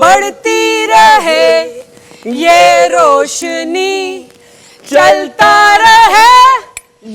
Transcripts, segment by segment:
बढ़ती रहे ये रोशनी, चलता रहे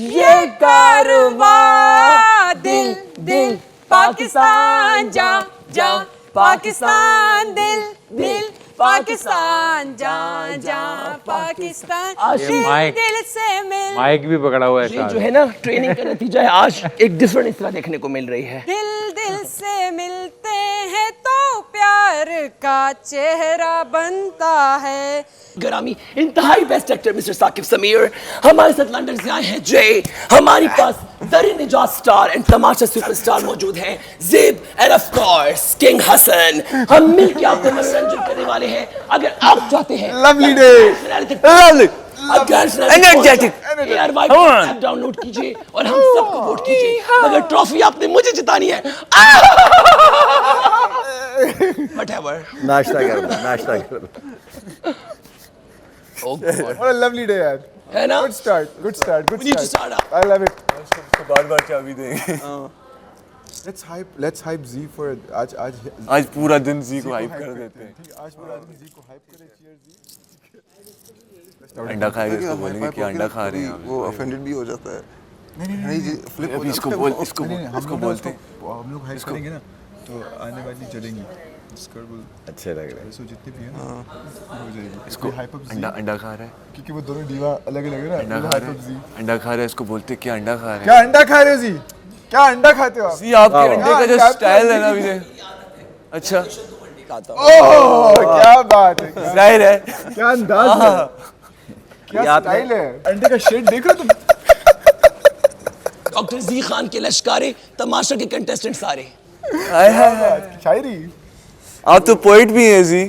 ये कारवां। दिल दिल पाकिस्तान जा जा, पाकिस्तान दिल दिल पाकिस्तान जा जा, पाकिस्तान दिल दिल से मिल। माइक भी पकड़ा हुआ है ये जो है ना ट्रेनिंग का नतीजा है, आज एक डिफरेंट इस तरह देखने को मिल रही है। दिल दिल से मिलते हैं तो प्यार का चेहरा बनता है। ग्रामी इंतहाई best actor mister Sakib Sameer हमारे साथ लंदन से आए हैं। जय, हमारे पास दरिन निजात स्टार एंड तमाशा सुपरस्टार मौजूद हैं, जिब and of course king Hasan. हम मिलकर आपको मनोरंजन करने वाले हैं। अगर आप चाहते हैं lovely day, lovely energetic app download कीजिए और हम सबको वोट कीजिए, मगर ट्रॉफी आपने मुझे जितानी है। Whatever. नाश्ता कर Oh God. What a lovely day यार, है ना? good start We need to start up. I love it. बार-बार चाबी देंगे। Let's hype Z for आज आज पूरा दिन जी को हाइप कर देते हैं। आज पूरा दिन Z को hype करें। cheers Z। अंडा खाएंगे इसको बोलेंगे कि अंडा खा रहे हैं। वो ऑफेंडेड भी हो जाता है। नहीं जी, फ्लिप अभी इसको बोल, इसको हम बोलते हैं। हम लोग हाइप करेंगे ना तो आने वाली चलेंगी स्कर्बल अच्छे लग रहे हैं। सो जितनी भी है ना हो जाएगी। इसको हाइप अप अंडा खा रहा है। क्योंकि वो दोनों दीवा अलग अलग है ना। अंडा खा रहा है। अंडा खा रहा है, इसको बोलते हैं कि अंडा खा रहे हैं। क्या अंडा खा रहे हो जी? क्या अंडा खाते हो आप? जी आपके अंडे का जो स्टाइल है ना अभी से, अच्छा ओह क्या बात है, जाहिर है। क्या अंदाज है, क्या स्टाइल है। अंडे का शेड देख रहे हो तुम? डॉक्टर जी खान के लश्कारे, तमाशा के कंटेस्टेंट सारे। हाय हाय हाय, शायरी। आप तो पोइट भी हैं जी।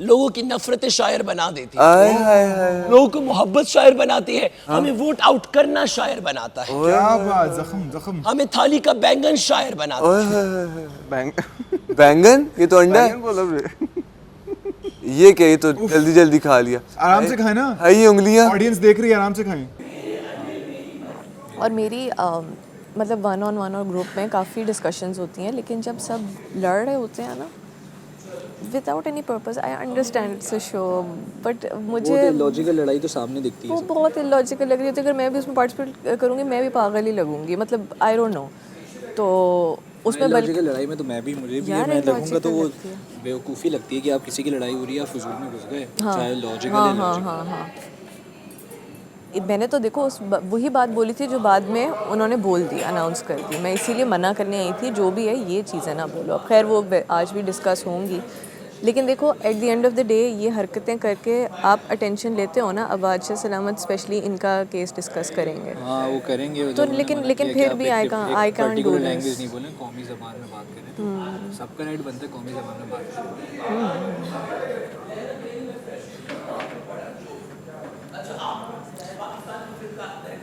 लोगों की नफरतें शायर बना देती है, हाय हाय हाय, लोगों को मोहब्बत शायर बनाती है, हमें वोट आउट करना शायर बनाता है, क्या बात, जख्म जख्म। हमें थाली का बैंगन शायर बनाता है। बैंगन, ये तो अंडा है। ये क्या, ये तो जल्दी जल्दी खा लिया। आराम से खाए ना, है ये उंगलियां, ऑडियंस देख रही है, आराम से खाएं। और मेरी मतलब वन ऑन वन और ग्रुप में काफ़ी डिस्कशंस होती हैं, लेकिन जब सब लड़ रहे होते हैं ना without any purpose, I understand it's a show, but मुझे लॉजिकल लड़ाई तो सामने दिखती है, वो बहुत इलॉजिकल लग रही है। तो अगर मैं भी उसमें पार्टिसिपेट करूँगी मैं भी पागल ही लगूंगी, मतलब आई डोंट नो। तो उसमें लॉजिकल लड़ाई में तो मैं भी, मुझे भी मैं लगूंगा तो वो बेवकूफ़ी लगती है कि आप किसी की लड़ाई हो रही है, आप फिजूल में घुस गए, चाहे लॉजिकल है। हाँ, मैंने तो देखो वही बात बोली थी जो बाद में उन्होंने बोल दी, अनाउंस कर दी। मैं इसीलिए मना करने आई थी, जो भी है ये चीज़ें ना बोलो। अब खैर वो आज भी डिस्कस होंगी, लेकिन देखो at the end of the day ये हरकतें करके आप अटेंशन लेते हो ना। अब बादशाह सलामत स्पेशली इनका केस डिस्कस करेंगे। हाँ वो करेंगे तो लेकिन फिर भी आई कांट डू लैंग्वेज नहीं बोले, कौमी ज़बान में बात करें। सबका राइट बनता है कौमी ज़बान में बात करें।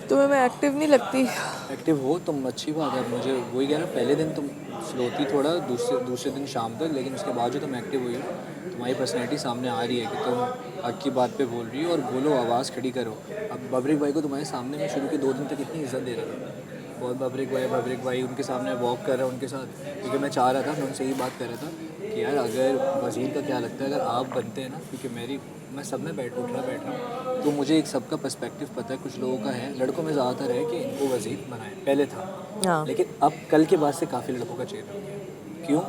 तुम्हें मैं एक्टिव नहीं लगती? एक्टिव हो तुम, अच्छी बात है। मुझे वही कह रहा, पहले दिन तुम स्लो थी थोड़ा, दूसरे दिन शाम तक, लेकिन उसके बाद जो तुम एक्टिव हुई हो, तुम्हारी पर्सनैलिटी सामने आ रही है कि तुम हक की बात पे बोल रही हो और बोलो, आवाज़ खड़ी करो। अब बबरिक भाई को तुम्हारे सामने मैं शुरू के 2 दिन तक इतनी इज्जत दे रहा था, बहुत बबरिक भाई उनके सामने वॉक कर रहा है उनके साथ, क्योंकि मैं चाह रहा था, मैं उनसे यही बात कर रहा था कि यार अगर वज़ीर का क्या लगता है अगर आप बनते हैं ना, क्योंकि मैं सब में बैठ रहा हूँ तो मुझे एक सबका पर्सपेक्टिव पता है। कुछ लोगों का है, लड़कों में ज़्यादातर है कि इनको वज़ीर बनाए, पहले था, लेकिन अब कल के बाद से काफ़ी लड़कों का चेंज हो गया। क्यों?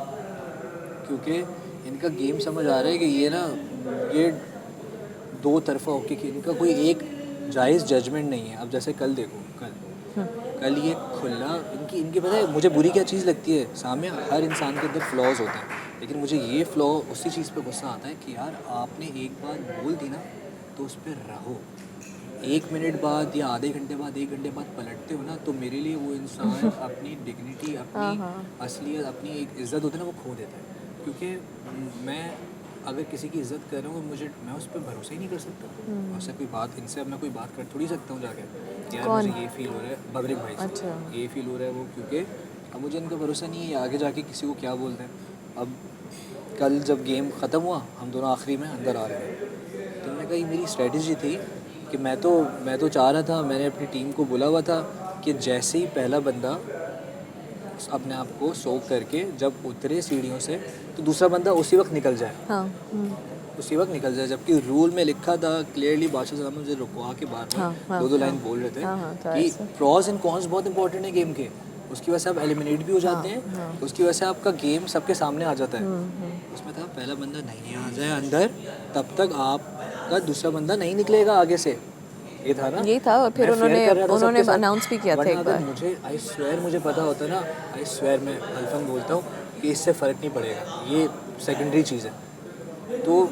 क्योंकि इनका गेम समझ आ रहा है कि ये ना, ये दो तरफा होके कि इनका कोई एक जायज़ जजमेंट नहीं है। अब जैसे कल देखो, कल ये खुला इनकी पता है मुझे बुरी क्या चीज़ लगती है, सामने हर इंसान के अंदर फ्लॉज होते हैं, लेकिन मुझे ये फ्लॉ उसी चीज़ पे गुस्सा आता है कि यार आपने एक बार बोल दी ना तो उस पर रहो। 1 मिनट बाद या आधे घंटे बाद, 1 घंटे बाद पलटते हो ना, तो मेरे लिए वो इंसान अपनी डिग्निटी, अपनी असलियत, अपनी एक इज़्ज़त होती है ना, वो खो देता है। क्योंकि मैं अगर किसी की इज़्ज़त कर रहा हूँ, मैं उस पर भरोसा ही नहीं कर सकता। उससे कोई बात, इनसे अब मैं कोई बात कर थोड़ी सकता हूँ जाके, यार मुझे ये फील हो रहा है बबरिक भाई से, अच्छा। ये फील हो रहा है वो, क्योंकि अब मुझे इनका भरोसा नहीं है आगे जाके किसी को क्या बोलते हैं। अब कल जब गेम ख़त्म हुआ, हम दोनों आखिरी में अंदर आ रहे थे, तो मैंने कहा मेरी स्ट्रेटजी थी कि मैं तो चाह रहा था, मैंने अपनी टीम को बोला हुआ था कि जैसे ही पहला बंदा अपने आप को सोक करके जब उतरे सीढ़ियों से तो दूसरा बंदा उसी वक्त निकल जाए, हाँ उसी वक्त निकल जाए, जबकि रूल में लिखा था क्लियरली, बादशाह साहब ने मुझे रुकवा के बार बार दो लाइन बोल रहे थे कि प्रॉस एंड कॉन्स बहुत इंपॉर्टेंट है गेम के, उसकी वजह से आप एलिमिनेट भी हो जाते हैं, उसकी वजह से आपका गेम सबके सामने आ जाता है। उसमें था पहला बंदा नहीं आ जाए अंदर तब तक आपका दूसरा बंदा नहीं निकलेगा आगे से, ये था ना, ये था। और फिर मैं fair कर रहा था उन्होंने सबके साथ। अनाउंस भी किया था वरना एक अगर बार। मुझे आई स्वेयर मुझे पता होता ना, आई स्वेयर मैं अल्फन बोलता हूँ कि इससे फ़र्क नहीं पड़ेगा, ये सेकेंडरी चीज़ है। तो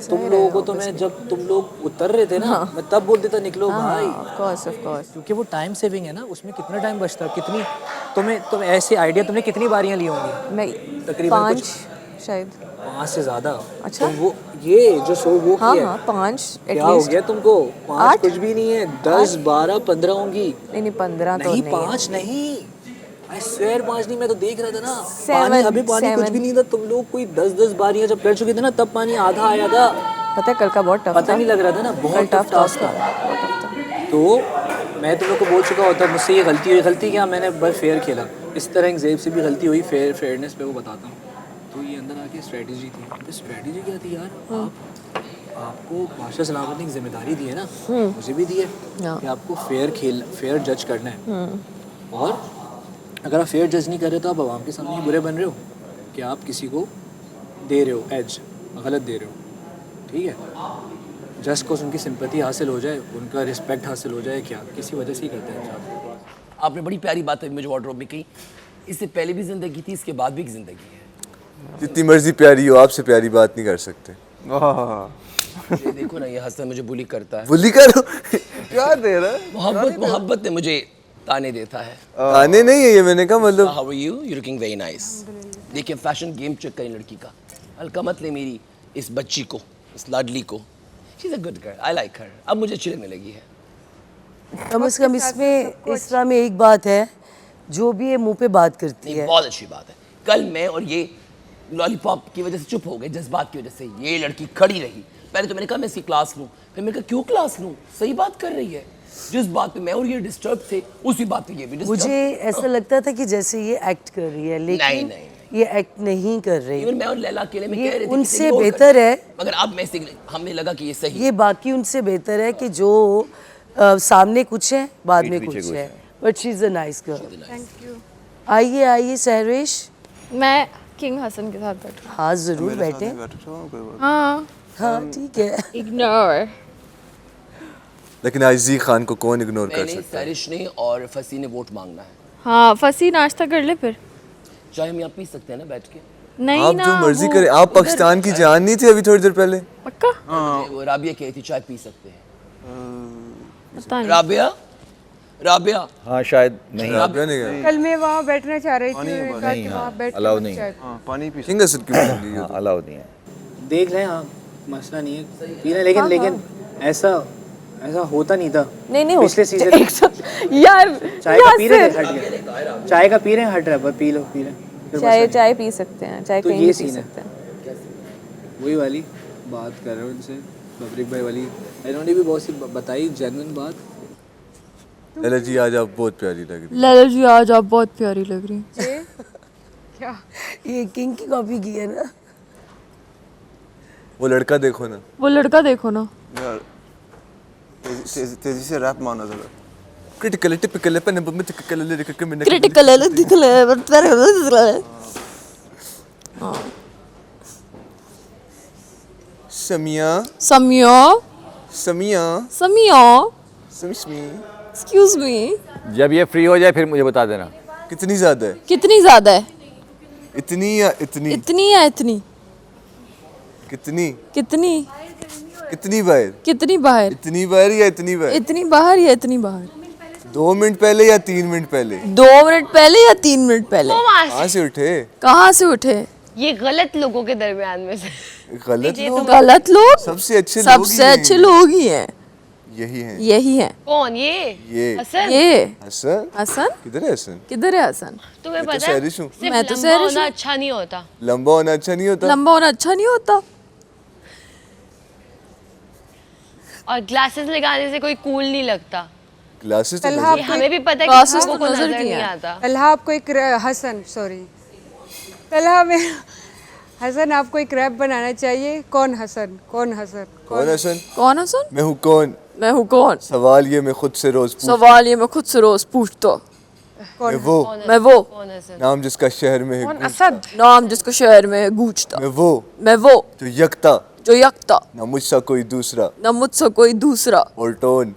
तुम लोगों को तो मैं जब तुम लोग उतर रहे थे ना, मैं तब बोल देता निकलो भाई, ऑफ कोर्स क्योंकि वो टाइम सेविंग है ना, उसमें कितना टाइम बचता, कितनी तुम ऐसे आइडिया तुमने कितनी बारियां ली होंगी? मैं तकरीबन 5 कुछ शायद। 5 से ज़्यादा। अच्छा। तो वो ये जो शो वो हाँ किया हाँ 5 क्या हो गया तुमको? 5 8? कुछ भी नहीं है, 10 12 15 होंगी। नहीं 15 तो नहीं नहीं 5 नहीं, आई स्वेयर 5 नहीं, मैं तो देख रहा था ना, 7, पानी अभी पानी कुछ 7 भी नहीं था, तुम लोग कोई 10 बारियां जब कर चुके थे ना तब पानी आधा आया था, पता है कल का बहुत टफ था, पता नहीं लग रहा था ना, बहुत टफ टास्क था। तो मैं तुम लोग को बोल चुका होता मुझसे ये गलती हुई, गलती क्या, मैंने बस फेयर खेला, इस तरह एक जेब से भी गलती हुई, फेयरनेस पे वो बताता हूँ। तो ये अंदर आके स्ट्रेटजी थी, तो स्ट्रेटजी क्या थी यार, आपको बादशाह सलामत ने एक जिम्मेदारी दी है ना, मुझे भी दी है कि आपको फेयर जज करना है, और अगर आप फेयर जज नहीं कर रहे तो आप आवाम के सामने बुरे बन रहे हो कि आप किसी को दे रहे हो एज, गलत दे रहे हो, ठीक है। जस्ट को उनकी सिंपैथी हासिल हो जाए, उनका रिस्पेक्ट हासिल हो जाए, क्या किसी वजह से ही करते हैं इंसान। आपने बड़ी प्यारी बात है मुझे वार्डरोब में कही, इससे पहले भी जिंदगी थी, इसके बाद भी एक जिंदगी है। जितनी मर्जी प्यारी हो, आपसे प्यारी बात नहीं कर सकते। ये देखो ना, ये हसन मुझे बुली करता है, बुली करो। क्या दे रहा है? मोहब्बत ने मुझे ताने देता है। आने नहीं है ये, मैंने कहा मतलब how are you, you looking very nice. देखिए फैशन गेम चेक करें लड़की का, हल्का मत ले मेरी इस बच्ची को, इस लाडली को, she is a good girl, I like her. अब मुझे अच्छी लगने लगी है। कम से कम इसमें इसरा में एक बात है, जो भी ये मुंह पे बात करती नहीं है, बहुत अच्छी बात है। कल मैं और ये लॉलीपॉप की वजह से चुप हो गए, जज्बात की वजह से। ये लड़की खड़ी रही, पहले तो मैंने कहा मैं इसकी क्लास लूँ, फिर मैंने कहा क्यों क्लास लूँ, सही बात कर रही है। जिस बात पे मैं और ये डिस्टर्ब थे, उसी बात पे ये भी डिस्टर्ब। मुझे ऐसा लगता था कि जैसे ये एक्ट कर रही है, लेकिन नहीं। ये एक्ट नहीं कर रही। इवन मैं और लैला अकेले में ये कह रहे थे उनसे बेहतर है, मगर अब मैं हमें लगा कि ये सही। ये बाकी उनसे बेहतर है कि जो सामने कुछ है, बाद में कुछ है, but she is a nice girl. Thank you. आइए सहरेश। मैं किंग हसन के साथ बैठूँ? हाँ जरूर बैठे। हाँ हाँ ठीक है। इग्नोर। लेकिन आइजी खान को कौन इग्नोर कर मैंने, सकता है? सरिश ने और फसी ने वोट मांगना है। हाँ फसी नाश्ता कर ले फिर। चाहे हम यहाँ पी सकते हैं ना बैठ के? नहीं आप ना जो मर्जी वो करें। आप उधर- पाकिस्तान की जान नहीं थी अभी थोड़ी देर पहले? पक्का? वो राबिया कही थी चाय पी सकते हैं। पता नहीं। राबिया हाँ शायद नहीं, राबिया ने कहा कल मैं वहाँ बैठना चाह रही थी, मैंने कहा कि वहाँ बैठ के अलाउ मत नहीं है। चाय- पानी पी किंग असद क्यों बोल रही है? अलाउ नहीं है। देख रहे हैं हाँ, मसला नहीं है, पी रहे हैं, लेकिन ऐसा होता नहीं था। नहीं पिछले सीजन यार चाय का पी रहे हैं, हट गया, चाय का पी रहे हैं, हट रहा है, पर पी लो, पी रहे हैं, फिर मसला चाय पी सकते हैं, चाय तो कहीं ये भी पी सीन है। सकते हैं। नहीं। वही वाली बात कर रहे हो उनसे, बबरिक भाई वाली, इन्होंने भी बहुत सी बताई जेन्युइन बात। लैला जी आज आप बहुत प्यारी लग रही। लैला जी आज आप बहुत प्यारी लग रही हैं। क्या? ये किंग की कॉपी की है ना। वो लड़का देखो ना। वो लड़का देखो ना। यार तेजी से रैप मानो जरा। क्रिटिकल टिपिकल पे नंबर में टिपिकल लिरिकल में क्रिटिकल है, दिखल है, बट तेरे समिया समिया समिया समिया समिशमी एक्सक्यूज मी, जब ये फ्री हो जाए फिर मुझे बता देना। कितनी ज्यादा है? कितनी ज्यादा है? इतनी या इतनी? इतनी या इतनी? कितनी कितनी? कितनी बार? कितनी बाहर? इतनी बार या इतनी बार? इतनी बाहर या इतनी बाहर? 2 मिनट पहले या 3 मिनट पहले? 2 मिनट पहले या 3 मिनट पहले? कहाँ से उठे? कहाँ से उठे? ये गलत लोगों के दरमियान में से। गलत लोग? गलत लोग सबसे अच्छे लोग सबसे ही हैं। अच्छे लोग ही हैं, यही हैं। यही हैं। कौन ये? ये हसन? ये हसन? हसन किधर है हसन? किधर है हसन? तुम्हें मैं तो पता है सहरिश हूँ। सिर्फ मैं तो लंबा सहरिश होना हूँ। अच्छा नहीं होता। लंबा होना अच्छा नहीं होता? लंबा होना अच्छा नहीं होता। और ग्लासेस लगाने से कोई कूल नहीं लगता। ग्लासेस तो तलहा ये हमें भी पता है Glasses कि लोगों तो को नजर नजर नहीं किया। आता। तलहा आपको एक हसन सॉरी तलहा में हसन आपको एक रैप बनाना चाहिए। कौन हसन कौन हसन? कौन है सुन? मैं हूँ कौन? मैं हूँ कौन? सवाल ये मैं खुद से रोज पूछता सवाल ये मैं खुद से रोज पूछता हूँ। मैं वो मैं वो कौन है सर? नाम जिसका शहर में है असद नाम जिसको शहर में है गूंजता। मैं वो जो यकता जो यकता ना मुझसा कोई दूसरा न मुझसे कोई दूसरा और टोन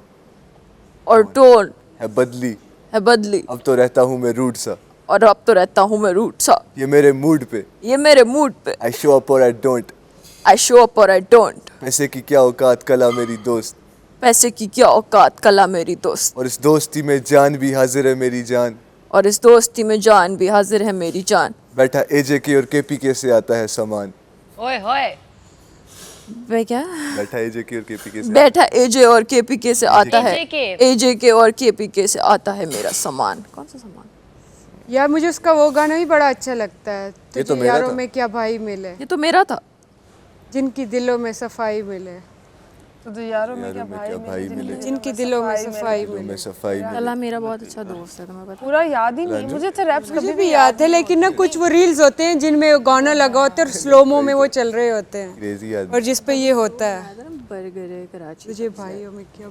और टोन है बदली है बदली अब तो रहता हूँ मैं रूट सा और अब तो रहता हूँ मैं रूट सा। ये मेरे मूड पे ये मेरे मूड पे आई शो अप और I don't I show up और आई डोंट। पैसे की क्या औकात कला मेरी दोस्त पैसे की क्या औकात कला मेरी दोस्त। और इस दोस्ती में जान भी हाजिर है मेरी जान और इस दोस्ती में जान भी हाजिर है मेरी जान। बैठा एजे के और केपीके से आता है सामान ओए होए। वे क्या? बैठा एजे के और केपीके से बैठा एजे और केपीके से आता है AJK एजे के और केपीके से आता है मेरा सामान। कौन सा सामान? यार मुझे उसका वो गाना भी बड़ा अच्छा लगता है। ये तो तुझे मेरा यारों था। में क्या भाई मिले ये तो मेरा था। जिनकी दिलों में सफाई मिले। यारों में क्या भाई मिले जिनकी दिलों में सफाई दिलों मिले। में सफाई मिले कला मेरा बहुत अच्छा दोस्त है तुम्हें पता है? पूरा याद ही नहीं मुझे तो रैप्स मुझे भी याद है लेकिन ना कुछ वो रील्स होते हैं जिनमें वो गाना लगा होता है और स्लोमो में वो चल रहे होते हैं क्रेजी आदमी और जिस पे ये होता है बर्गर है कराची। तुझे भाइयों में क्या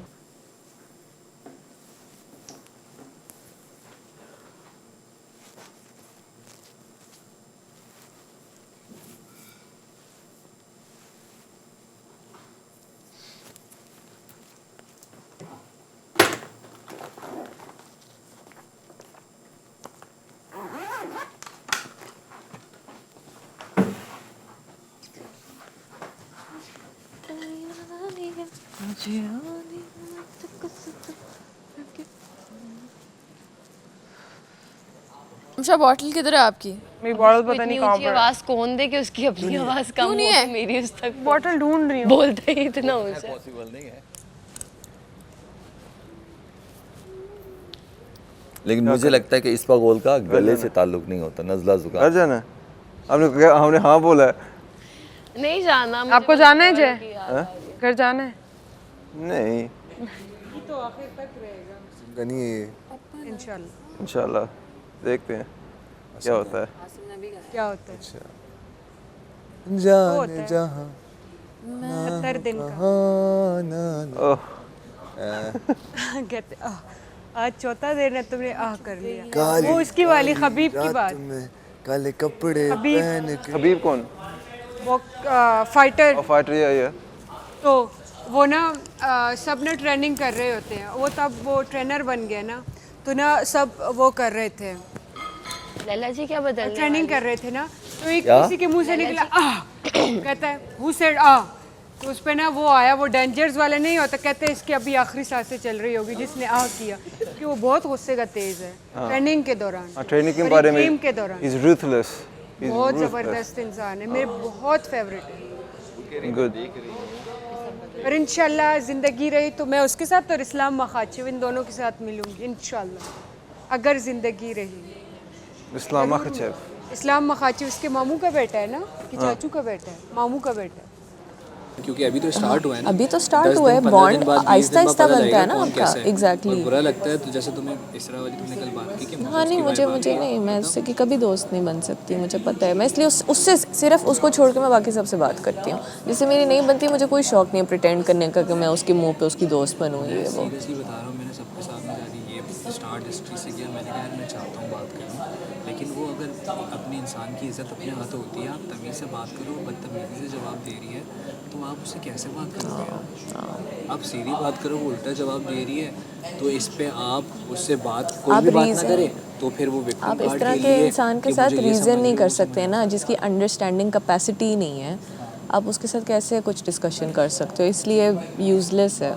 अच्छा बॉटल किधर है आपकी? मेरी बॉटल पता नहीं कहाँ पर आवाज कौन दे कि उसकी अपनी आवाज कम हो नहीं है? तो मेरी उस तक बॉटल ढूंढ रही हूँ। बोलते ही इतना ऊंचा। लेकिन मुझे लगता है कि इस गोल का गले से ताल्लुक नहीं होता, नजला जुकाम। घर जाना है हमने हाँ बोला है नहीं जाना मुझे आपको बस जाना है बोला जय? कि यार, घर जाना है नहीं गनी इंशाल्लाह। इंशाल्लाह देखते हैं क्या होता है क्या होता है? जाने जहाँ 70 दिन का ओह कहते आज चौथा दिन है तुमने आह कर लिया। काली वो उसकी वाली खबीब की रात बात। में काले कपड़े हबीब। पहन के हबीब कौन वो फाइटर फाइटर ये तो वो ना सब ना ट्रेनिंग कर रहे होते हैं। वो तब वो ट्रेनर बन गया ना तो ना सब वो कर रहे थे लैला जी क्या बदल ट्रेनिंग कर रहे थे ना तो एक क्या? किसी के मुंह से निकला आह कहता है हु सेड आह तो उस पे ना वो आया वो डेंजर्स वाले नहीं होता कहते हैं इसकी अभी आखिरी सांसें चल रही होगी जिसने आह किया कि वो बहुत गुस्से का तेज है ट्रेनिंग के दौरान ट्रेनिंग के और बारे एक में गेम के दौरान इज रूथलेस बहुत ज़बरदस्त इंसान है मेरे बहुत फेवरेट है गुड और इंशाल्लाह ज़िंदगी रही तो मैं उसके साथ और इस्लाम मखाचिव इन दोनों के साथ मिलूंगी इंशाल्लाह अगर ज़िंदगी रही। इस्लाम मखचेव इस्लाम मखाचिव उसके मामू का बेटा है ना कि चाचू का बेटा है? मामू का बेटा है। क्योंकि अभी तो स्टार्ट हुआ है ना। अभी तो स्टार्ट 10 हुआ है दिन, 15 दिन बॉन्ड बाद, 20 दिन आहिस्ता बाद आहिस्ता पता बनता है लगेगा ना कौन आपका कैसा है। एग्जैक्टली। और बुरा लगता है तो जैसे तुम्हें इसरा वाली तुमने कल बात की कि हाँ नहीं मुझे नहीं मैं उससे कि कभी दोस्त नहीं बन सकती मुझे पता है। मैं इसलिए उससे सिर्फ उसको छोड़ के मैं बाकी सबसे बात करती हूँ। जिससे मेरी नहीं बनती मुझे कोई शौक नहीं है प्रिटेंड करने का कि मैं उसके मुंह पे उसकी दोस्त बनूँ ये वो। सीरियसली बता रहा हूँ मैंने सबके सामने जाके ये स्टार्ट हिस्ट्री से किया। मैंने कहा यार मैं चाहता हूँ बात करना लेकिन वो अगर अपने इंसान की इज्जत अपने हाथ होती है आप तमीज़ से बात करो बदतमीज़ी से जवाब दे रही है तो आप उससे कैसे बात करोगे? आप सीधी बात करो वो उल्टा जवाब दे रही है तो इस पे आप उससे बात कोई भी बात ना करे तो फिर वो विक्टिम आप इस कार्ड तरह के के लिए इंसान के कि साथ मुझे ये रीज़न समझ नहीं लो, कर वो सकते हैं ना जिसकी अंडरस्टैंडिंग कैपेसिटी नहीं है। आप उसके साथ कैसे कुछ डिस्कशन कर सकते हो इसलिए यूज़लेस है।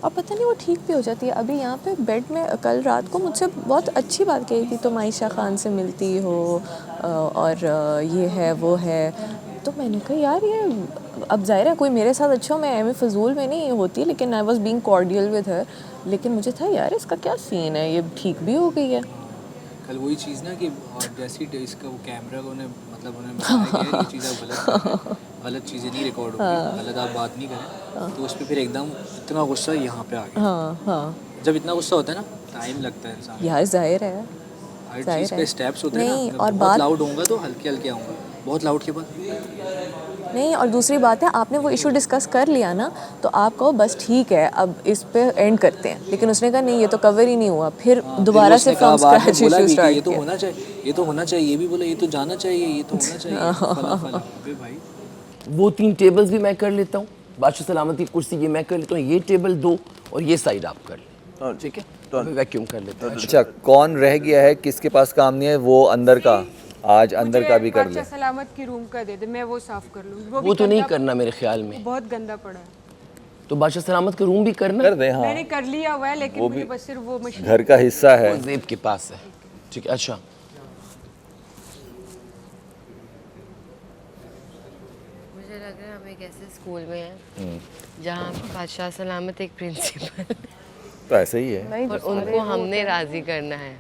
और पता नहीं वो ठीक भी हो जाती है। अभी यहाँ पे बेड में कल रात को मुझसे बहुत अच्छी बात कही थी तुम आयशा खान से मिलती हो और ये है वो है तो मैंने कहा यार ये अब जाहिर है कोई मेरे साथ अच्छा मैं एम फजूल में नहीं होती लेकिन I was being cordial with her लेकिन मुझे था यार इसका क्या सीन है ये ठीक भी हो गई है। कल वही चीज़ ना कि और जैसी इसका वो कैमरा को उन्हें मतलब उन्हें बताया कि ये चीज़ें गलत चीज़ें नहीं रिकॉर्ड होगी गलत आप बात नहीं करें तो उस पर फिर एकदम इतना गुस्सा यहाँ पे आ गया। हाँ हाँ जब इतना गुस्सा होता है ना टाइम लगता है इंसान यार जाहिर है हर जाहिर चीज़ है। के स्टेप्स होते हैं ना नहीं, मैं और बहुत बात- लाउड होऊंगा तो हल्के हल्के आऊँगा बहुत लाउड के बाद नहीं, और दूसरी बात है आपने वो इशू डिस्कस कर लिया ना, तो आप कहो बस ठीक है अब इस पे एंड करते हैं, लेकिन उसने कहा नहीं ये तो कवर ही नहीं हुआ, फिर दोबारा से फ्रॉम स्क्रैच इशू ये स्टार्ट तो किया। होना चाहिए ये तो होना चाहिए ये भी बोला ये तो जाना चाहिए ये तो होना चाहिए फला फला अबे भाई वो 3 टेबल्स भी मैं कर लेता हूँ, बादशाह सलामत की कुर्सी ये मैं कर लेता हूँ, ये टेबल 2 और ये साइड आप कर लें, ठीक है? तो वैक्यूम कर लेता हूँ। अच्छा कौन रह गया है किसके पास काम नहीं है वो अंदर का आज अंदर का भी कर ले। बादशाह सलामत की रूम का दे दे, मैं वो साफ कर लूँगी। वो भी तो नहीं गंदा- करना मेरे ख्याल में, बहुत गंदा पड़ा है। तो बादशाह सलामत का रूम भी करना कर दे हाँ मैंने कर लिया हुआ है, लेकिन वो मुझे भी बस सिर्फ वो मशीन घर का हिस्सा है। वो जेब के पास है, ठीक है? अच्छा मुझे लग रहा है हम एक ऐसे स्कूल में हैं जहाँ बादशाह सलामत एक प्रिंसिपल तो ऐसे ही है और उनको हमने राजी करना है।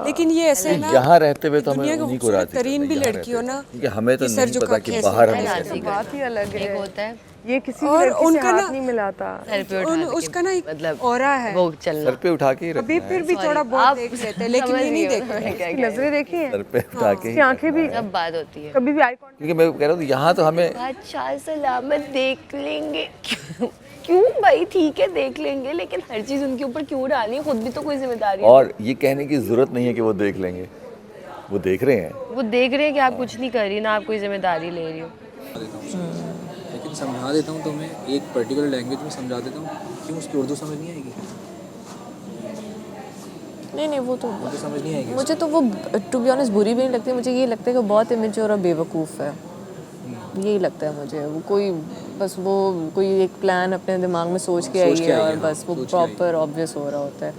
लेकिन ये ऐसे ना यहाँ रहते हुए तो हमें दुनिया की उन्हीं को राजी खूबसूरत तरीन करना है, भी यहाँ लड़की हो रहते ना, हुए। क्योंकि हमें तो ये सर नहीं झुका पता के कि ऐसे बाहर है हमें राजी कैसे करना। बात ही अलग एक है, होता है ये किसी और भी लड़की से उनका ना- हाथ नहीं मिलाता। सर पे उठा के उसका ना एक मतलब ऑरा है, वो चलना सर पे उठा के ही रखना अभी है, फिर भी थोड़ा बहुत देख लेते हैं, लेकिन ये नहीं देख रहे। इसकी नजरें देखी हैं, सर पे उठा के ही इसकी आंखें भी सब बात होती है। कभी भी आई कांटेक्ट क्योंकि मैं कह रहा हूँ यहाँ तो हमें बादशाह सलामत देख लेंगे क्यों भाई ठीक है देख लेंगे, लेकिन हर चीज उनके ऊपर क्यों डालनी है, खुद भी तो कोई जिम्मेदारी है। और ये कहने की जरूरत नहीं है कि वो देख लेंगे, वो देख रहे हैं। वो देख रहे हैं कि आप कुछ नहीं कर रही ना, आप कोई जिम्मेदारी ले रही हो। लेकिन समझा देता हूँ तो मैं एक पर्टिकुलर लैंग्वेज में समझा देता हूँ क्यों उसकी उर्दू समझ नहीं आएगी नहीं वो तो उर्दू समझ नहीं आएगी मुझे तो वो टू बी ऑनेस्ट बुरी भी नहीं लगती, मुझे ये लगता है कि बहुत इमेच्योर और बेवकूफ़ है, यही लगता है मुझे। वो कोई बस वो कोई एक प्लान अपने दिमाग में सोच के आई है और बस वो प्रॉपर ऑब्वियस हो रहा होता है,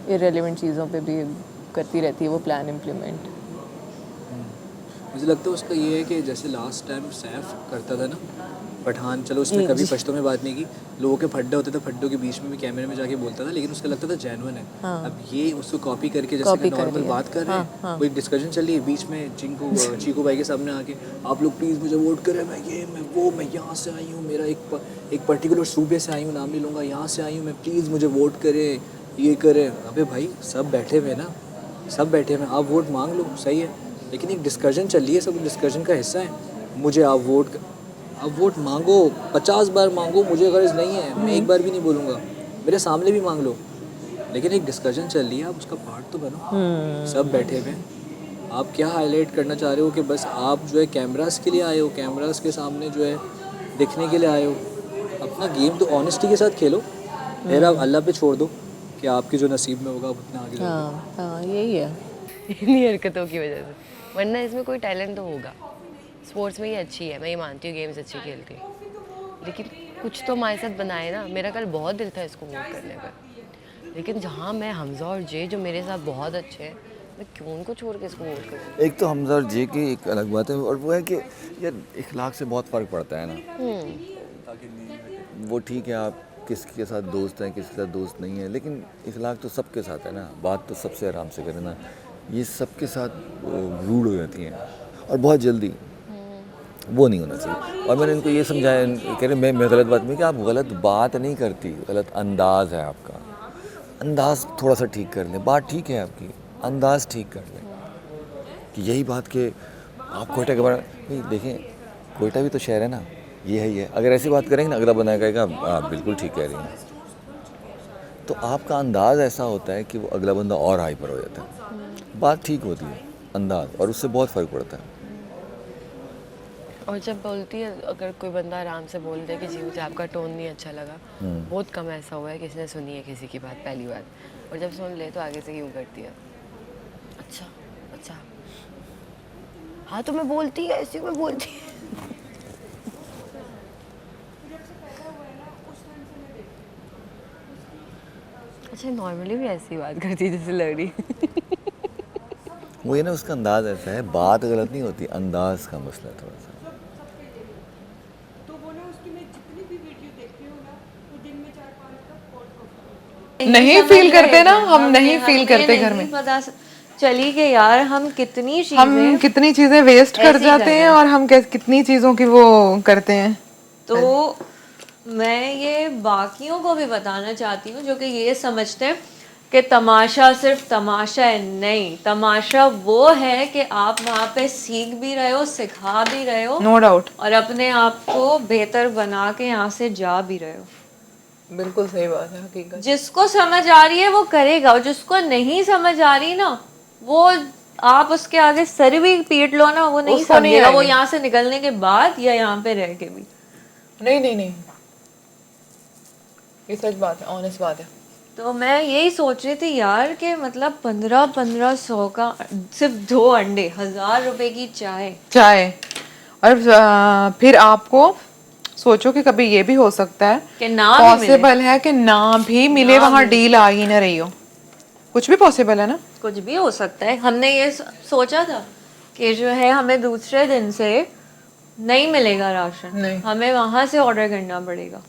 इररिलेवेंट चीज़ों पे भी करती रहती है वो प्लान इम्प्लीमेंट। मुझे लगता है उसका ये है कि जैसे लास्ट टाइम सैफ करता था ना पठान, चलो उसने कभी पश्तो में बात नहीं की, लोगों के फड्डे होते थे, फड्डों के बीच में भी कैमरे में जाके बोलता था, लेकिन उसका लगता था जेन्युइन है। अब ये उसको कॉपी करके जैसे नॉर्मल बात कर रहे हैं, कोई डिस्कशन चल रही है बीच में, चीकू भाई के सामने आके आप लोग प्लीज़ मुझे वोट करें, मैं ये मैं वो मैं यहाँ से आई हूँ, मेरा एक पर्टिकुलर सूबे से आई हूँ, नाम नहीं लूँगा, यहाँ से आई हूँ मैं, प्लीज़ मुझे वोट करें, ये करें। अबे भाई सब बैठे हुए ना, सब बैठे हुए, आप वोट मांग लो, सही है, लेकिन एक डिस्कशन चल रही है, सब डिस्कशन का हिस्सा है। मुझे आप वोट मांगो, 50 बार मांगो, मुझे गर्ज नहीं है, मैं एक बार भी नहीं बोलूँगा, मेरे सामने भी मांग लो, लेकिन एक डिस्कशन चल रही है, आप उसका पार्ट तो बनो। सब बैठे हुए हैं, आप क्या हाईलाइट करना चाह रहे हो कि बस आप जो है कैमरास के लिए आए हो, कैमरास के सामने जो है दिखने के लिए आए हो? अपना गेम तो ऑनेस्टी के साथ खेलो, फिर आप अल्लाह पे छोड़ दो कि आपके जो नसीब में होगा उतना आगे जाओगे। हाँ यही है इन्हीं हरकतों की वजह से, वरना इसमें कोई टैलेंट तो होगा। स्पोर्ट्स में ये अच्छी है, मैं ये मानती हूँ, गेम्स अच्छी खेलती है, लेकिन कुछ तो हमारे साथ बनाए ना। मेरा कल बहुत दिल था इसको वोट करने का, लेकिन जहाँ मैं हमजा और जे जो मेरे साथ बहुत अच्छे हैं, मैं क्यों उनको छोड़ के इसको वोट करूँ। एक तो हमजा और जे की एक अलग बात है, और वो है कि यार इखलाक से बहुत फ़र्क पड़ता है ना। वो ठीक है आप किसके साथ दोस्त हैं किसके साथ दोस्त नहीं है, लेकिन इखलाक तो सबके साथ है ना, बात तो सबसे आराम से करें ना। ये सबके साथ रूड हो जाती हैं और बहुत जल्दी, वो नहीं होना चाहिए। और मैंने इनको ये समझाया, कह रहे मैं गलत बात नहीं कि आप गलत बात नहीं करती, गलत अंदाज़ है आपका, अंदाज़ थोड़ा सा ठीक कर लें, बात ठीक है आपकी, अंदाज़ ठीक कर लें। कि यही बात कि आप कोयटा के बारे में देखें, कोयटा भी तो शहर है ना, ये है ये, अगर ऐसी बात करेंगे ना अगला बंदा कहेगा आप बिल्कुल ठीक कह रही हैं, तो आपका अंदाज़ ऐसा होता है कि वो अगला बंदा और हाइपर हो जाता है। बात ठीक होती है, अंदाज़, और उससे बहुत फ़र्क पड़ता है। और जब बोलती है, अगर कोई बंदा आराम से बोल दे कि जी मुझे आपका टोन नहीं अच्छा लगा, बहुत कम ऐसा हुआ है किसी ने सुनी है किसी की बात पहली बार, और जब सुन ले तो आगे से क्यों करती है, अच्छा अच्छा हाँ तो मैं बोलती है ऐसे, मैं बोलती है। अच्छा नॉर्मली भी ऐसी बात करती है जैसे लग रही। वो ये ना उसका अंदाज़ ऐसा है, बात गलत नहीं होती, अंदाज़ का मसला है थोड़ा सा। नहीं फील करते ना, हम नहीं फील करते घर में, पता चली कि यार हम कितनी हम कितनी चीजें वेस्ट कर जाते हैं और हम कितनी चीजों की वो करते हैं। तो मैं ये बाकियों को भी बताना चाहती हूँ जो कि ये समझते हैं कि तमाशा सिर्फ तमाशा है। नहीं, तमाशा वो है कि आप वहाँ पे सीख भी रहे हो, सिखा भी रहे हो, नो डाउट, और अपने आप को बेहतर बना के यहाँ से जा भी रहे हो। बिल्कुल सही बात है, हकीकत। जिसको समझ आ रही है वो करेगा, और जिसको नहीं समझ आ रही ना, वो आप उसके आगे सर भी पीट लो ना, वो नहीं उसको नहीं समझेगा। वो आएगी। यहाँ से निकलने के बाद या यहाँ पे रह के भी। नहीं नहीं नहीं, ये सच बात है, ऑनेस्ट बात है। तो मैं यही सोच रही थी यार कि मतलब 1500 का सिर्फ 2 अंडे, 1000 रुपए की चाय। और फिर आपको सोचो कि कभी ये भी हो सकता है कि ना भी मिले। पॉसिबल है कि ना भी मिले, वहाँ डील आ ही ना रही हो, कुछ भी पॉसिबल है ना। कुछ भी हो सकता है। हमने ये सोचा था कि जो है हमें दूसरे दिन से नहीं मिलेगा राशन, नहीं। हमें वहाँ से ऑर्डर करना पड़ेगा।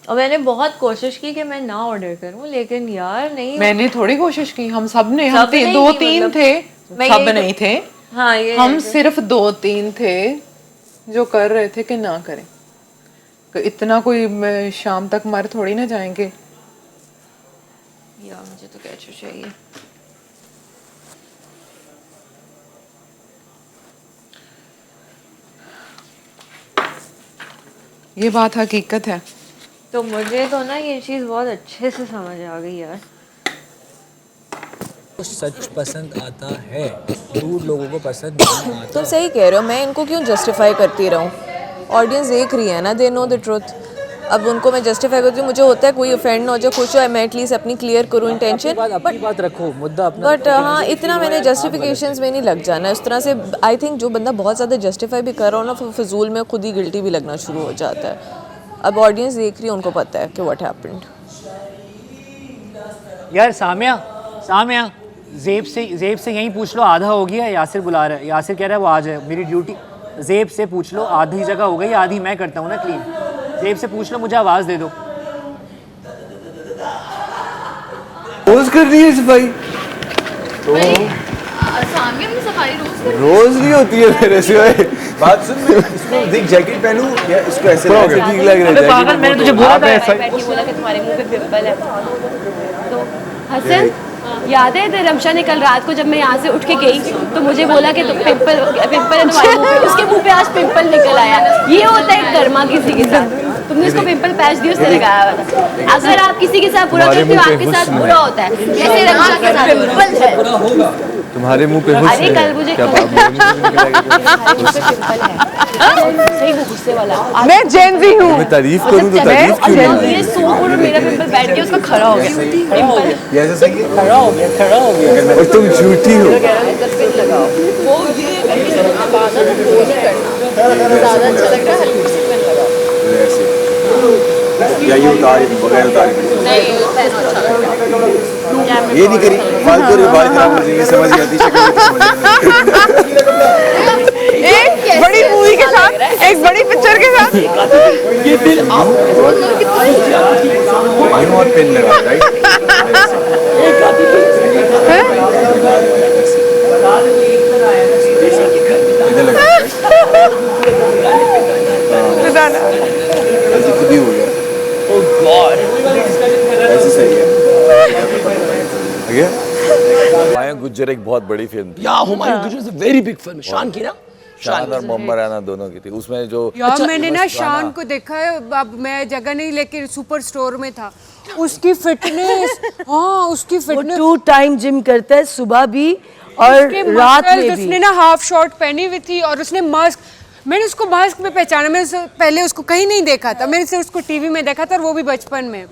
और मैंने बहुत कोशिश की कि मैं ना ऑर्डर करूं, लेकिन यार नहीं। मैंने थोड़ी कोशिश की, हम सब ने, सब नहीं 2-3 मतलब, थे, मैं सब यही नहीं थे। हाँ, ये हम सिर्फ 2-3 थे जो कर रहे थे कि ना करें। इतना कोई शाम तक मर थोड़ी ना जाएंगे। यार मुझे तो कैचू चाहिए। ये बात हकीकत है। तो मुझे तो ना ये चीज़ बहुत अच्छे से समझ आ गई यार। सच पसंद आता है, दूर लोगों को पसंद नहीं आता। तुम सही कह रहे हो, मैं इनको क्यों जस्टिफाई करती रहूं? ऑडियंस देख रही है ना, दे नो द ट्रुथ। अब उनको मैं जस्टिफाई करती हूँ, मुझे होता है कोई ऑफेंड ना हो जाए, खुश हो, मैं एटलीस्ट अपनी क्लियर करूँ इंटेंशन। अपनी बात रखो, मुद्दा अपना। बट हाँ, इतना मैंने जस्टिफिकेशंस में नहीं लग जाना उस तरह से। आई थिंक जो बंदा बहुत ज़्यादा जस्टिफाई भी कर रहा हो ना, फिर फिजूल में खुद ही गिल्टी भी लगना शुरू हो जाता है। अब ऑडियंस देख रही है, उनको पता है कि व्हाट हैपेंड। यार सामिया ज़ेब से यहीं पूछ लो, आधा हो गया। यासिर बुला रहा है, यासिर कह रहा है वो आ जाए, मेरी ड्यूटी। ज़ेब से पूछ लो, आधी जगह हो गई, आधी मैं करता हूँ ना क्लीन। ज़ेब से पूछ लो, मुझे आवाज़ दे दो। रोज कर रही है सफाई रोज नहीं होती है मेरे से। बात सुन, मैं इसको देख जैकेट पहनूं या इसको ऐसे ठीक लग रहा है। पागल, मैंने तुझे बोला था ऐसा। बोला कि तुम्हारे मुंह पे पिंपल है। तो हसन, याद है तेरे रमशा ने कल रात को जब मैं यहाँ से उठ के गई तो मुझे बोला कि पिंपल है तुम्हारे मुंह पे, उसके मुंह पे आज पिंपल निकल आया। ये होता है कर्मा किसी के साथ। तुमने उसको पिंपल पैच दिया, उसने लगाया वाला। अगर आप किसी के साथ बुरा करते हो, आपके साथ बुरा होता है। जैसे रमशा के साथ पिंपल है, तुम्हारे मुंह पे हुस्न अरे कल मुझे सही वो गुस्से वाला। मैं जेनजी हूँ। मैं तारीफ करूँ तो तारीफ क्यों नहीं? ये सो और मेरा पिंपल बैठ गया, उसका खड़ा हो गया पिंपल। ये ऐसा सही है, खड़ा हो गया। और तुम झूठी हो। वो ये ज़्यादा अच्छा लग रहा है, हल्की सी पेन लगाओ। या ये उतार बगैर उतार नहीं अच्छा लग रहा है। ये नहीं करी फालतू रे, बाल खराब हो जाएंगे, समझ गई आती शक्ल एक बड़ी मूवी के साथ, एक बड़ी पिक्चर के साथ। ये दिल आप और पेन लगा, राइट? इधर लगा, ऐसे खुद ही हो गया। ऐसे सही है। हुमायूं गुज्जर एक बहुत बड़ी फिल्म थी। या Humayun Gujjar is a very big film. शान की ना, शान और मोहम्मद राना दोनों की थी उसमें। जो यार मैंने ना शान को देखा है, अब मैं जगह नहीं, लेकिन सुपर स्टोर में था। उसकी फिटनेस, हाँ उसकी फिटनेस। 2 टाइम जिम करता है, सुबह भी और रात में भी। उसने ना हाफ शॉर्ट पहनी हुई थी और उसने मास्क, मैंने उसको मास्क में पहचाना। मैंने पहले उसको कहीं नहीं देखा था, मैंने सिर्फ उसको टीवी में देखा था, और वो भी बचपन में।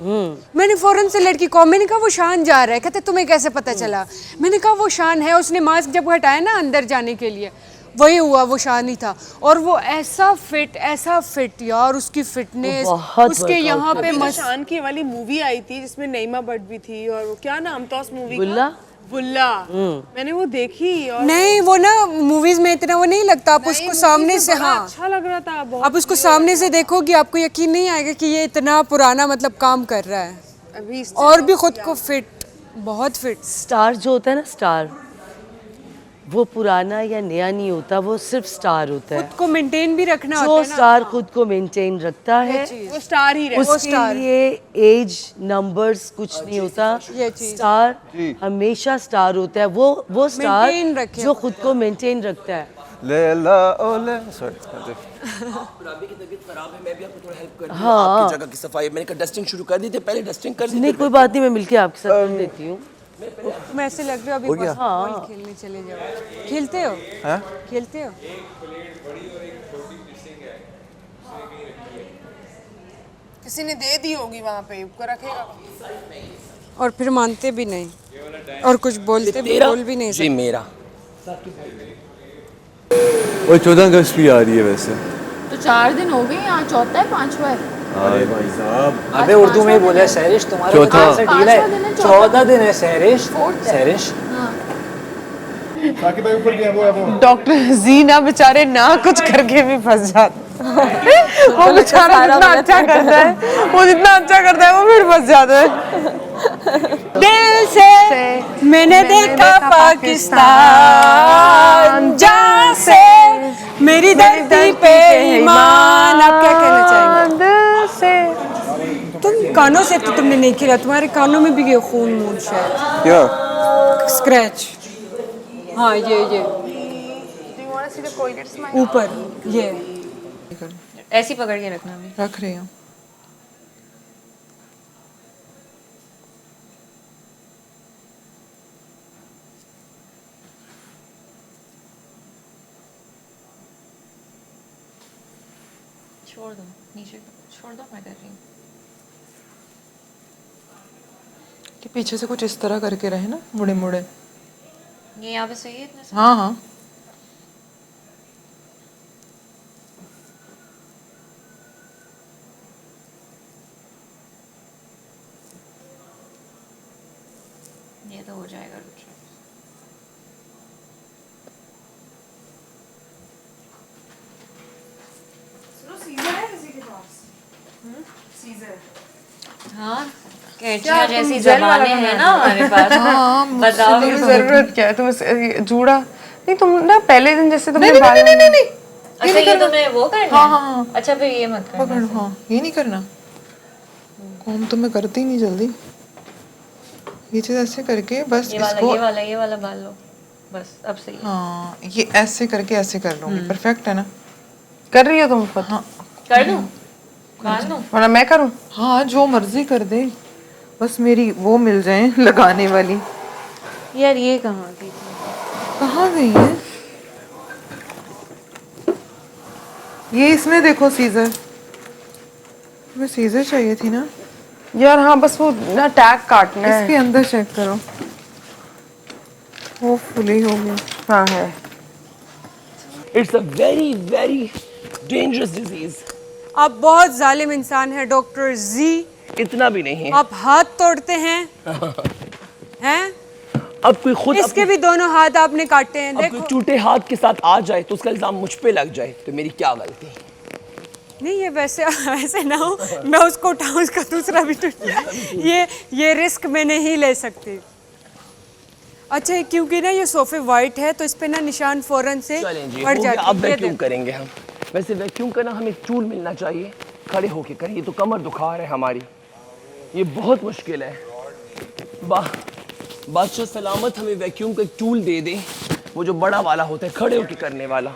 मैंने फौरन से लड़की को, मैंने कहा वो शान जा रहा है। कहते तुम्हें कैसे पता चला? मैंने कहा वो शान है। उसने मास्क जब हटाया ना अंदर जाने के लिए, वही हुआ, वो शान ही था। और वो ऐसा फिट यार, उसकी फिटनेस, उसके यहाँ पे शान की वाली मूवी आई थी जिसमें नईमा भट्ट भी थी, और वो क्या नाम था उस मूवी बुल्ला? बुल्ला। मैंने वो देखी और नहीं, वो ना मूवीज में इतना वो नहीं लगता। आप उसको सामने से, हाँ अच्छा लग रहा था बहुत। आप उसको सामने से देखोगे, आपको यकीन नहीं आएगा कि ये इतना पुराना मतलब काम कर रहा है अभी। और भी खुद को फिट, बहुत फिट। स्टार जो होता है ना, स्टार वो पुराना या नया नहीं होता, वो सिर्फ स्टार होता है। खुद को मेंटेन भी रखना जो होता है ना। स्टार खुद को मेंटेन रखता है वो स्टार ही रहता है। उसके लिए एज नंबर्स कुछ नहीं होता। ये चीज़। स्टार हमेशा स्टार होता है, वो Maintain स्टार रखे जो खुद को मेंटेन रखता है। लैला ओ ले सॉरी राबी की तबीयत खराब है, मैं भी आपको थोड़ा हेल्प कर दूं। हाँ। आपकी जगह की सफाई मैंने कहा डस्टिंग शुरू कर दी थी, पहले डस्टिंग कर दी। नहीं कोई बात नहीं, मैं मिलके आपके साथ कर देती हूँ। तुम ऐसे लग रहे हो अभी हो गया? बस बॉल खेलने चले जाओ। खेलते हो? हैं? खेलते हो? किसी ने दे दी होगी वहाँ पे, को रखेगा। और फिर मानते भी नहीं और कुछ बोलते भी बोल भी नहीं जी सकते। मेरा और 14 अगस्त भी आ रही है वैसे। तो 4 दिन हो गए, यहाँ चौथा है 5वां है। अरे भाई साहब, अबे उर्दू में ही बोला है सहरिश, तुम्हारा चौथा। बच्चा से ढीला है। 14 दिन है सहरिश। सहरिश साकिब भाई ऊपर गया, वो है वो। डॉक्टर जी ना बेचारे ना कुछ करके भी फंस जाते वो बेचारा जितना अच्छा करता है, वो जितना अच्छा करता है वो फिर फंस जाता है। दिल से मैंने देखा पाकिस्तान, जहाँ से मेरी धरती पे ईमान। आप क्या कहना चाहेंगे? दिल से तुम कानों से तो तुमने नहीं खेला, तुम्हारे कानों में भी ये खून मून शायद क्या स्क्रैच। हाँ ये ऊपर ये ऐसी पकड़ के रखना भी। रख रही हूँ। छोड़ दो नीचे, छोड़ दो, मैं कर रही हूँ। कि पीछे से कुछ इस तरह करके रहे ना, मुड़े मुड़े। ये यहाँ पे सही है इतना? हाँ हाँ ये तो हो जाएगा। रुक जाओ। हाँ कैंचियाँ जैसी ज़बानें हैं ना हमारे पास। बताओ जरूरत क्या है? तुम जूड़ा नहीं, तुम ना पहले दिन जैसे तुमने नहीं अच्छा ये तुमने वो करना हाँ है? हाँ अच्छा फिर ये मत करना। पकड़। हाँ ये नहीं करना, कॉम तो मैं करती नहीं जल्दी। ये चीज ऐसे करके बस ये वाला इसको, ये वाला बाल लो बस, अब सही है। हाँ ये ऐसे करके ऐसे कर लूंगी। परफेक्ट है ना? कर रही हो तुम खुद? हाँ कर दूं? बाल दूं? वरना मैं करूँ? हाँ जो मर्जी कर दे, बस मेरी वो मिल जाए लगाने वाली। यार ये कहाँ गई? कहाँ गई है ये? इसमें देखो सीजर, तुम्हें सीजर चाहिए थी ना यार? हाँ बस वो ना टैग काटना है। इसके अंदर चेक करो, होपफुली हो गया। हाँ है। It's a very very dangerous disease. आप बहुत जालिम इंसान हैं डॉक्टर जी। इतना भी नहीं है। आप हाथ तोड़ते हैं हैं? अब कोई खुद इसके भी दोनों हाथ आपने काटे हैं। अब कोई देखो टूटे हाथ के साथ आ जाए तो उसका इल्जाम मुझ पे लग जाए तो मेरी क्या गलती? नहीं ये वैसे ऐसे ना हो, मैं उसको उठाऊं उसका दूसरा भी टूट जाए। ये रिस्क मैं नहीं ले सकती। अच्छा क्योंकि ना ये सोफे वाइट है तो इस पे ना निशान फौरन से चलें जी, पड़ हो गया। जाते अब हैं। ये वैक्यूम देखो। करेंगे हम। वैसे वैक्यूम करना हमें एक टूल मिलना चाहिए, खड़े होके करें। ये तो कमर दुखा है हमारी, ये बहुत मुश्किल है। बादशाह सलामत हमें वैक्यूम का एक टूल दे दे, वो जो बड़ा वाला होता है खड़े होके करने वाला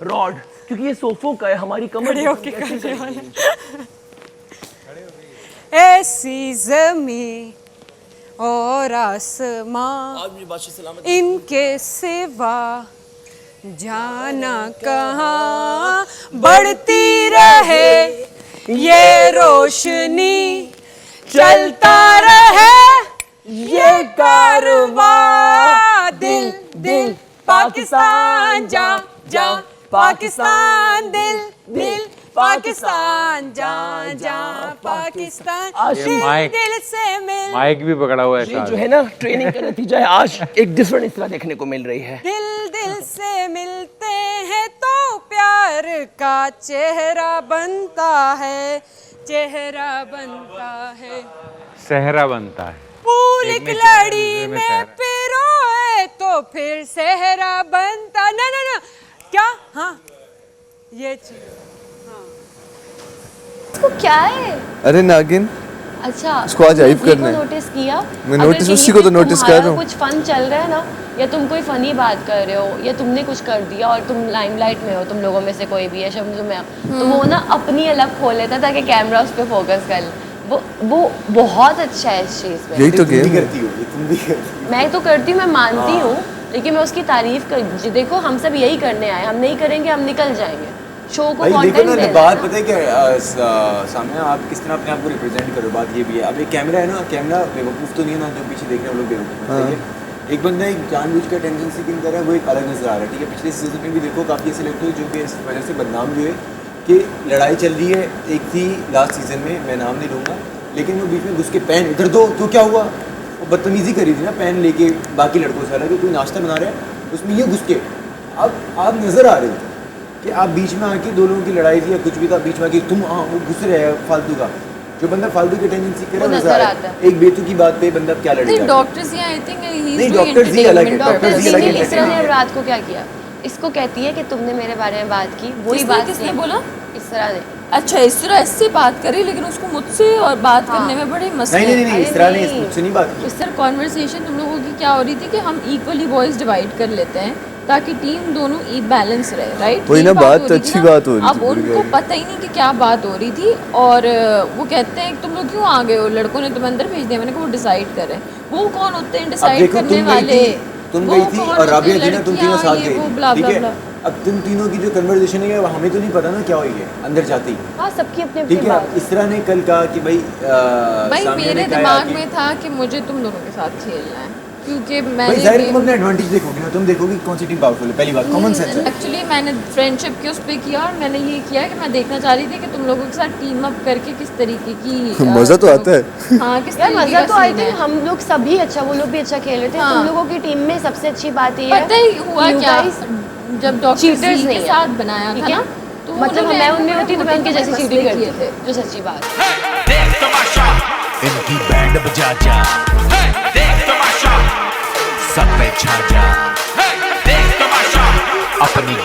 रॉड, क्योंकि ये सोफों का है, हमारी कमर खड़े होके करने वाला। ऐसी ज़मीं और आसमां इनके सिवा जाना कहाँ, बढ़ती रहे ये रोशनी, चलता रहे ये कारवां। दिल दिल पाकिस्तान जा जा, पाकिस्तान दिल दिल पाकिस्तान जा जा, पाकिस्तान दिल दिल से मिल। माइक भी पकड़ा हुआ है। ये जो है ना ट्रेनिंग का नतीजा है, आज एक डिफरेंट इस तरह देखने को मिल रही है। दिल दिल से मिलते हैं तो प्यार का चेहरा बनता है, चेहरा बनता है। सहरा बनता है। फूल एक लड़ी में पिरोए तो फिर सहरा बनता। ना ना ना क्या, हाँ ये चीज। इसको क्या है? अरे नागिन, अच्छा इसको आज हाइप करना है। नोटिस किया? मैं नोटिस उसी को तो नोटिस कर रहा हूँ। कुछ फन चल रहा है ना, या तुम कोई फनी बात कर रहे हो, या तुमने कुछ कर दिया और तुम लाइमलाइट में हो, तुम लोगों में से कोई भी है, शम्स में, तो वो ना अपनी अलग खोल लेता ताकि कैमरा उस पर फोकस कर ले। वो बहुत अच्छा है इस चीज़ में। यही तो गेम है। मैं तो करती हूँ, मैं मानती हूँ, लेकिन मैं उसकी तारीफ कर, देखो हम सब यही करने आए, हम नहीं करेंगे हम निकल जाएंगे। शो को कंटेंट देना। बात पता है क्या, सामने आप किस तरह अपने आप को रिप्रेजेंट करो, बात ये भी है। अब एक कैमरा है ना, कैमरा बेवकूफ़ तो नहीं है ना, जो पीछे देख रहे हैं वो लोग बेवकूफ़ हैं, ठीक है। एक बंदा एक जानबूझ कर टेंशन सीकिंग कर रहा है, वो एक अलग नज़र आ रहा है, ठीक है। पिछले सीजन में भी देखो काफ़ी ऐसे लड़के जो कि इस वजह से बदनाम हुए कि लड़ाई चल रही है। एक थी लास्ट सीजन में, मैं नाम नहीं लूँगा, लेकिन वो बीच में घुस के पेन इधर दो, तो क्या हुआ, वो बदतमीज़ी करी थी ना पेन लेके बाकी लड़कों से। हालांकि कोई नाश्ता बना रहा है उसमें ये घुस के, अब आप नज़र आ रहे थे कि आप बीच में आके दो लोगों की लड़ाई थी या कुछ भी था, बीच में आके तुम वो घुस रहे हैं फालतू का। जो बंदा फालतू की टेंशन सीख रहा है नजर आता है। एक बेतु की बात पे बंदा क्या लड़ेगा? डॉक्टर्स ही आई थिंक नहीं, डॉक्टर्स ही अलग है, डॉक्टर्स ही अलग है। इसरा ने रात को क्या किया? इसको कहती है कि तुमने मेरे बारे में बात की, वही बात किसने बोला? इसरा ने। अच्छा, इसरा इससे बात करी, लेकिन उसको मुझसे और बात करने में बड़े मसले। नहीं, इसरा ने मुझसे नहीं बात की। इस तरह कॉन्वर्सेशन तुम लोगों की क्या हो रही थी कि हम इक्वली बॉयज डिवाइड कर लेते हैं ताकि टीम दोनों बैलेंस रहे, राइट? वही ना, बात अच्छी बात हो रही थी। अब उनको पता ही नहीं कि क्या बात हो रही थी, और वो कहते हैं तुम लोग क्यों आ गए हो, लड़कों ने तुम्हें अंदर भेज दिया। मैंने कहा वो डिसाइड करें, वो कौन होते हैं डिसाइड करने वाले? तुम गई थी और राबिया थी ना, तुम तीनों साथ गई, ठीक है। अब तुम तीनों की जो कन्वर्सेशन है हमें तो नहीं पता ना क्या हुई है अंदर जाती ही। हाँ, सबकी अपनी अपनी ठीक है। इस तरह ने कल कहा कि भाई मेरे दिमाग में था कि मुझे तुम दोनों के साथ खेलना है, क्योंकि मैंने जाहिर तुम अपना एडवांटेज देखोगे ना, तुम देखोगे कौन सी टीम पावरफुल है। पहली बात कॉमन सेंस है। एक्चुअली मैंने फ्रेंडशिप के उस पे किया, और मैंने ये किया कि मैं देखना चाह रही थी कि तुम लोगों के साथ टीम अप करके किस तरीके की मजा तो आता है। हाँ, किस यार तरीके मजा का तो आई scene थी, है। हम लोग सभी अच्छा, वो लोग भी अच्छा खेल रहे थे। हाँ। तुम लोगों की टीम में सबसे अच्छी बात ये है, पता ही हुआ you क्या, guys जब डॉक्टर cheaters के नहीं है। साथ बनाया ठीक था है? ना, तो मतलब मैं उनमें होती तो मैं उनके जैसे मसले चीटिंग किए करती थी, जो सच्ची बात। देख तमाशा, इनकी बैंड बजा जा, देख तमाशा, सब पे छा जा, देख तमाशा, अपनी